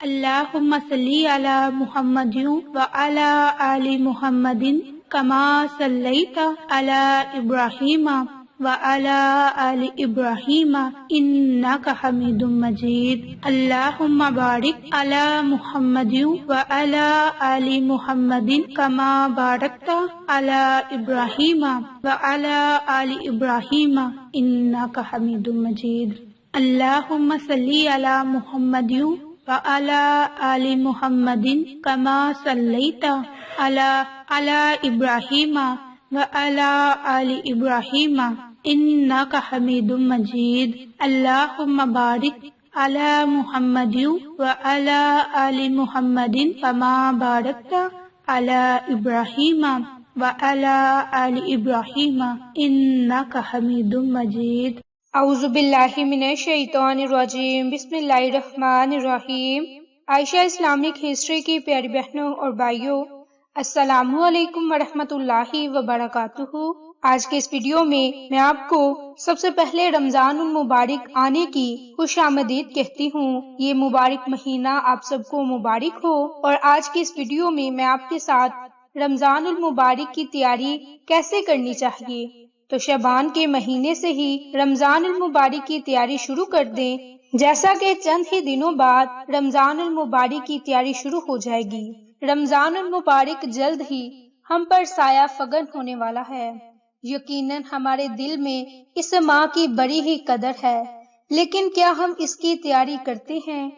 اللہم صلی علی محمد وعلی آل محمد کما صلیت علی ابراہیم وعلی آل ابراہیم انک حمید مجید۔ اللہم بارک علی محمد وعلی آل محمد کما بارکت علی ابراہیم وعلی آل ابراہیم انک حمید مجید۔ اللہم صلی علی محمد وعلی آل محمد کما صلیت علی ابراہیم وعلی آل ابراہیم انک حمید مجید۔ اللہم بارک علی محمد وعلی آل محمد کما بارکت علی ابراہیم وعلی آل ابراہیم انک حمید مجید۔ اعوذ باللہ من الشیطان الرجیم، بسم اللہ الرحمن الرحیم۔ عائشہ اسلامک ہسٹری کی پیاری بہنوں اور بھائیوں، السلام علیکم ورحمۃ اللہ وبرکاتہ۔ آج کے اس ویڈیو میں آپ کو سب سے پہلے رمضان المبارک آنے کی خوش آمدید کہتی ہوں۔ یہ مبارک مہینہ آپ سب کو مبارک ہو، اور آج کے اس ویڈیو میں آپ کے ساتھ رمضان المبارک کی تیاری کیسے کرنی چاہیے، تو شعبان کے مہینے سے ہی رمضان المبارک کی تیاری شروع کر دیں، جیسا کہ چند ہی دنوں بعد رمضان المبارک کی تیاری شروع ہو جائے گی۔ رمضان المبارک جلد ہی ہم پر سایہ فگن ہونے والا ہے۔ یقیناً ہمارے دل میں اس ماہ کی بڑی ہی قدر ہے، لیکن کیا ہم اس کی تیاری کرتے ہیں؟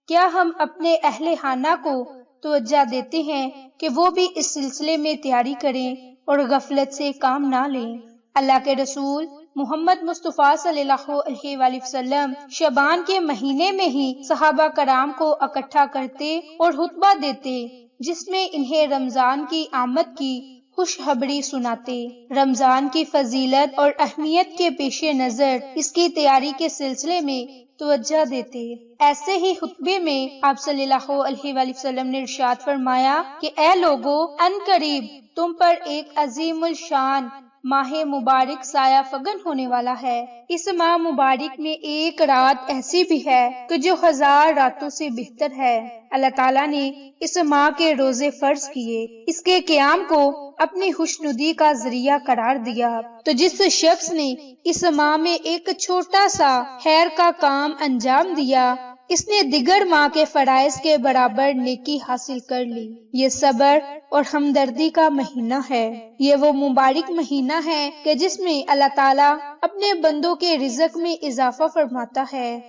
کیا ہم اپنے اہل خانہ کو توجہ دیتے ہیں کہ وہ بھی اس سلسلے میں تیاری کریں اور غفلت سے کام نہ لیں؟ اللہ کے رسول محمد مصطفیٰ صلی اللہ علیہ وآلہ وسلم شعبان کے مہینے میں ہی صحابہ کرام کو اکٹھا کرتے اور خطبہ دیتے، جس میں انہیں رمضان کی آمد کی خوشخبری سناتے۔ رمضان کی فضیلت اور اہمیت کے پیش نظر اس کی تیاری کے سلسلے میں توجہ دیتے۔ ایسے ہی خطبے میں آپ صلی اللہ علیہ وآلہ وسلم نے ارشاد فرمایا کہ اے لوگو، ان قریب تم پر ایک عظیم الشان ماہ مبارک سایہ فگن ہونے والا ہے۔ اس ماہ مبارک میں ایک رات ایسی بھی ہے کہ جو 1000 راتوں سے بہتر ہے۔ اللہ تعالیٰ نے اس ماہ کے روزے فرض کیے، اس کے قیام کو اپنی خوشنودی کا ذریعہ قرار دیا۔ تو جس شخص نے اس ماہ میں ایک چھوٹا سا خیر کا کام انجام دیا، اس نے دیگر ماہ کے فرائض کے برابر نیکی حاصل کر لی۔ یہ صبر اور ہمدردی کا مہینہ ہے۔ یہ وہ مبارک مہینہ ہے کہ جس میں اللہ تعالیٰ اپنے بندوں کے رزق میں اضافہ فرماتا ہے۔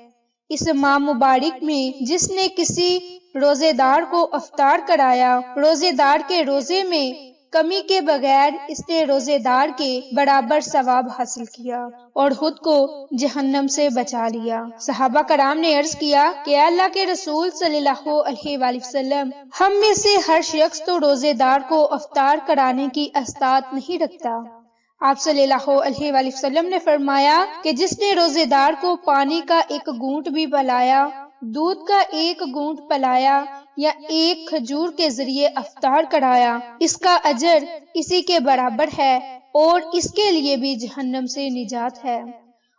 اس ماہ مبارک میں جس نے کسی روزے دار کو افطار کرایا، روزے دار کے روزے میں کمی کے بغیر اس نے روزے دار کے برابر ثواب حاصل کیا اور خود کو جہنم سے بچا لیا۔ صحابہ کرام نے عرض کیا کہ اللہ کے رسول صلی اللہ علیہ وآلہ وسلم، ہم میں سے ہر شخص تو روزے دار کو افطار کرانے کی استطاعت نہیں رکھتا۔ آپ صلی اللہ علیہ وآلہ وسلم نے فرمایا کہ جس نے روزے دار کو پانی کا ایک گھونٹ بھی پلایا، دودھ کا ایک گھونٹ پلایا یا ایک کھجور کے ذریعے افطار کرایا، اس کا اجر اسی کے برابر ہے اور اس کے لیے بھی جہنم سے نجات ہے،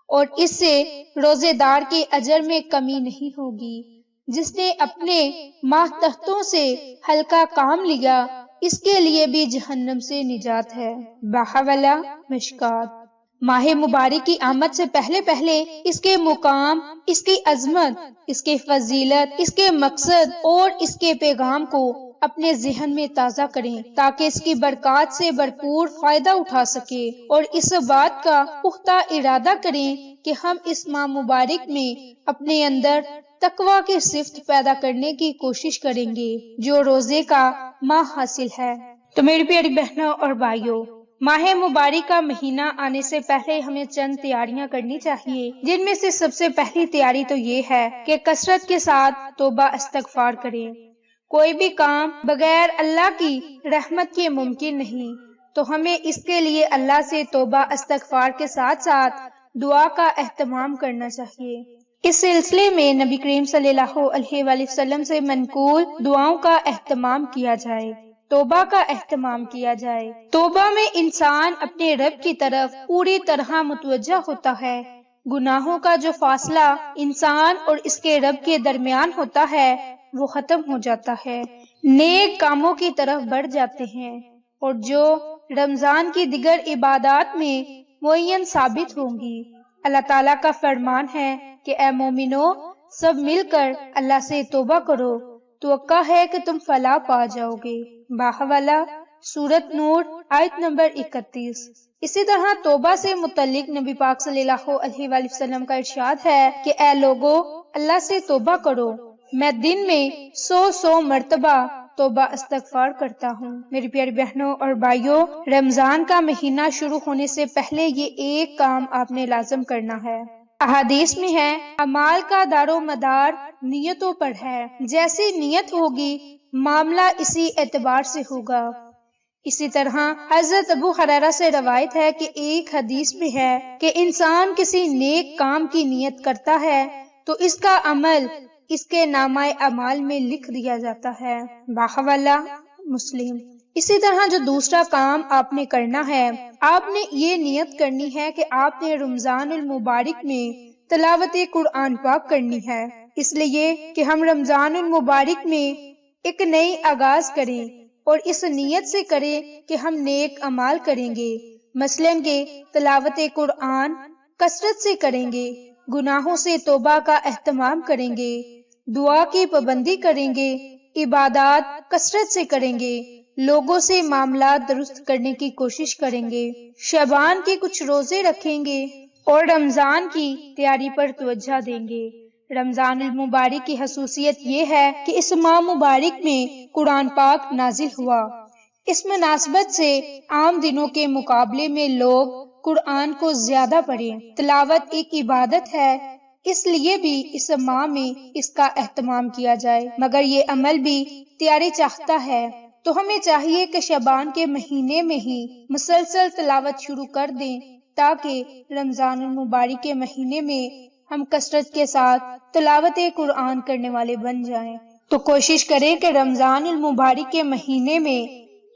اور اس سے روزے دار کے اجر میں کمی نہیں ہوگی۔ جس نے اپنے ماتحتوں سے ہلکا کام لیا، اس کے لیے بھی جہنم سے نجات ہے۔ بحوالہ مشکات۔ ماہ مبارک کی آمد سے پہلے اس کے مقام، اس کی عظمت، اس کے فضیلت، اس کے مقصد اور اس کے پیغام کو اپنے ذہن میں تازہ کریں، تاکہ اس کی برکات سے بھرپور فائدہ اٹھا سکے، اور اس بات کا پختہ ارادہ کریں کہ ہم اس ماہ مبارک میں اپنے اندر تقویٰ کی صفت پیدا کرنے کی کوشش کریں گے، جو روزے کا ماہ حاصل ہے۔ تو میری پیاری بہنوں اور بھائیوں، ماہ مبارک کا مہینہ آنے سے پہلے ہمیں چند تیاریاں کرنی چاہیے، جن میں سے سب سے پہلی تیاری تو یہ ہے کہ کثرت کے ساتھ توبہ استغفار کریں۔ کوئی بھی کام بغیر اللہ کی رحمت کے ممکن نہیں، تو ہمیں اس کے لیے اللہ سے توبہ استغفار کے ساتھ ساتھ دعا کا اہتمام کرنا چاہیے۔ اس سلسلے میں نبی کریم صلی اللہ علیہ وآلہ وسلم سے منقول دعاؤں کا اہتمام کیا جائے، توبہ کا اہتمام کیا جائے۔ توبہ میں انسان اپنے رب کی طرف پوری طرح متوجہ ہوتا ہے، گناہوں کا جو فاصلہ انسان اور اس کے رب کے درمیان ہوتا ہے وہ ختم ہو جاتا ہے، نیک کاموں کی طرف بڑھ جاتے ہیں، اور جو رمضان کی دیگر عبادات میں معین ثابت ہوں گی۔ اللہ تعالیٰ کا فرمان ہے کہ اے مومنو، سب مل کر اللہ سے توبہ کرو، توقع ہے کہ تم فلاح پا جاؤ گے۔ باحوالہ سورۃ نور آیت نمبر 31۔ اسی طرح توبہ سے متعلق نبی پاک صلی اللہ علیہ وآلہ وسلم کا ارشاد ہے کہ اے لوگو، اللہ سے توبہ کرو، میں دن میں 100 مرتبہ توبہ استغفار کرتا ہوں۔ میری پیاری بہنوں اور بھائیوں، رمضان کا مہینہ شروع ہونے سے پہلے یہ ایک کام آپ نے لازم کرنا ہے۔ احادیث میں ہے، اعمال کا دار و مدار نیتوں پر ہے، جیسی نیت ہوگی معاملہ اسی اعتبار سے ہوگا۔ اسی طرح حضرت ابو ہریرہ سے روایت ہے کہ ایک حدیث میں ہے کہ انسان کسی نیک کام کی نیت کرتا ہے تو اس کا عمل اس کے نامہ اعمال میں لکھ دیا جاتا ہے۔ باحوالہ مسلم۔ اسی طرح جو دوسرا کام آپ نے کرنا ہے، آپ نے یہ نیت کرنی ہے کہ آپ نے رمضان المبارک میں تلاوت قرآن پاک کرنی ہے، اس لیے کہ ہم رمضان المبارک میں ایک نئی آغاز کریں اور اس نیت سے کریں کہ ہم نیک اعمال کریں گے، مثلاً کہ تلاوت قرآن کثرت سے کریں گے، گناہوں سے توبہ کا اہتمام کریں گے، دعا کی پابندی کریں گے، عبادات کثرت سے کریں گے، لوگوں سے معاملات درست کرنے کی کوشش کریں گے، شعبان کے کچھ روزے رکھیں گے اور رمضان کی تیاری پر توجہ دیں گے۔ رمضان المبارک کی خصوصیت یہ ہے کہ اس ماہ مبارک میں قرآن پاک نازل ہوا۔ اس مناسبت سے عام دنوں کے مقابلے میں لوگ قرآن کو زیادہ پڑھیں۔ تلاوت ایک عبادت ہے، اس لیے بھی اس ماہ میں اس کا اہتمام کیا جائے، مگر یہ عمل بھی تیاری چاہتا ہے، تو ہمیں چاہیے کہ شعبان کے مہینے میں ہی مسلسل تلاوت شروع کر دیں تاکہ رمضان المبارک کے مہینے میں ہم کثرت کے ساتھ تلاوت قرآن کرنے والے بن جائیں۔ تو کوشش کریں کہ رمضان المبارک کے مہینے میں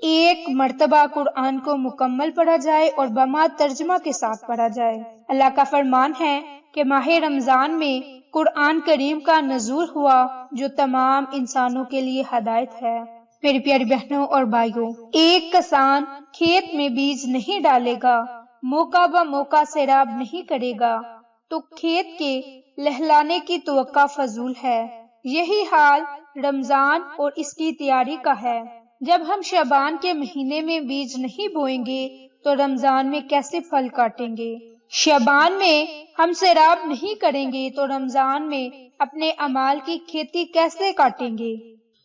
ایک مرتبہ قرآن کو مکمل پڑھا جائے اور بما ترجمہ کے ساتھ پڑھا جائے۔ اللہ کا فرمان ہے کہ ماہ رمضان میں قرآن کریم کا نزول ہوا جو تمام انسانوں کے لیے ہدایت ہے۔ میری پیاری بہنوں اور بھائیوں، ایک کسان کھیت میں بیج نہیں ڈالے گا، موقع بہ موقع سیراب نہیں کرے گا تو کھیت کے لہلانے کی توقع فضول ہے۔ یہی حال رمضان اور اس کی تیاری کا ہے۔ جب ہم شعبان کے مہینے میں بیج نہیں بوئیں گے تو رمضان میں کیسے پھل کاٹیں گے؟ شعبان میں ہم سیراب نہیں کریں گے تو رمضان میں اپنے اعمال کی کھیتی کیسے کاٹیں گے؟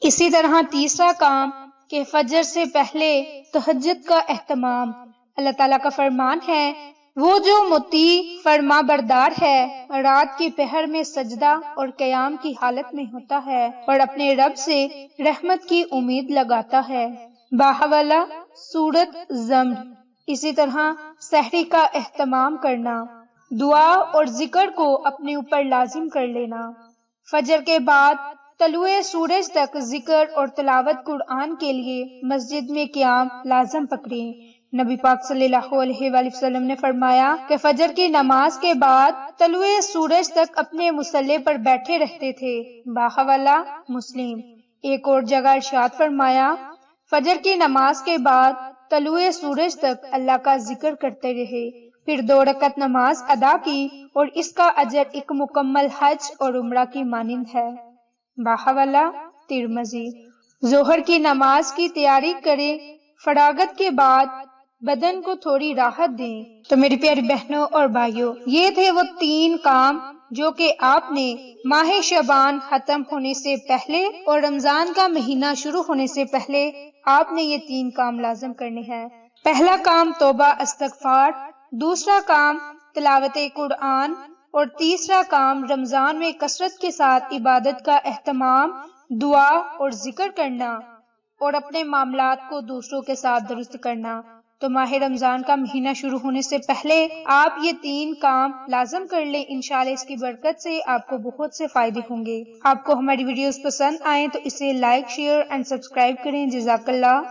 اسی طرح تیسرا کام کہ فجر سے پہلے تہجد کا اہتمام۔ اللہ تعالیٰ کا فرمان ہے، وہ جو مطیع فرما بردار ہے رات کی پہر میں سجدہ اور قیام کی حالت میں ہوتا ہے اور اپنے رب سے رحمت کی امید لگاتا ہے۔ باحوالہ سورۃ زمر۔ اسی طرح سحری کا اہتمام کرنا، دعا اور ذکر کو اپنے اوپر لازم کر لینا، فجر کے بعد طلوع سورج تک ذکر اور تلاوت قرآن کے لیے مسجد میں قیام لازم پکڑیں۔ نبی پاک صلی اللہ علیہ وآلہ وسلم نے فرمایا کہ فجر کی نماز کے بعد طلوع سورج تک اپنے مصلی پر بیٹھے رہتے تھے۔ باحوالہ مسلم۔ ایک اور جگہ ارشاد فرمایا، فجر کی نماز کے بعد طلوع سورج تک اللہ کا ذکر کرتے رہے، پھر 2 رکعت نماز ادا کی اور اس کا اجر ایک مکمل حج اور عمرہ کی مانند ہے۔ باحوالہ ترمذی۔ ظہر کی نماز کی تیاری کریں، فراغت کے بعد بدن کو تھوڑی راحت دیں۔ تو میری پیاری بہنوں اور بھائیوں، یہ تھے وہ 3 کام جو کہ آپ نے ماہ شعبان ختم ہونے سے پہلے اور رمضان کا مہینہ شروع ہونے سے پہلے آپ نے یہ 3 کام لازم کرنے ہیں۔ پہلا کام توبہ استغفار، دوسرا کام تلاوت قرآن اور تیسرا کام رمضان میں کثرت کے ساتھ عبادت کا اہتمام، دعا اور ذکر کرنا اور اپنے معاملات کو دوسروں کے ساتھ درست کرنا۔ تو ماہ رمضان کا مہینہ شروع ہونے سے پہلے آپ یہ 3 کام لازم کر لیں، انشاءاللہ اس کی برکت سے آپ کو بہت سے فائدے ہوں گے۔ آپ کو ہماری ویڈیوز پسند آئیں تو اسے لائک، شیئر اینڈ سبسکرائب کریں۔ جزاک اللہ۔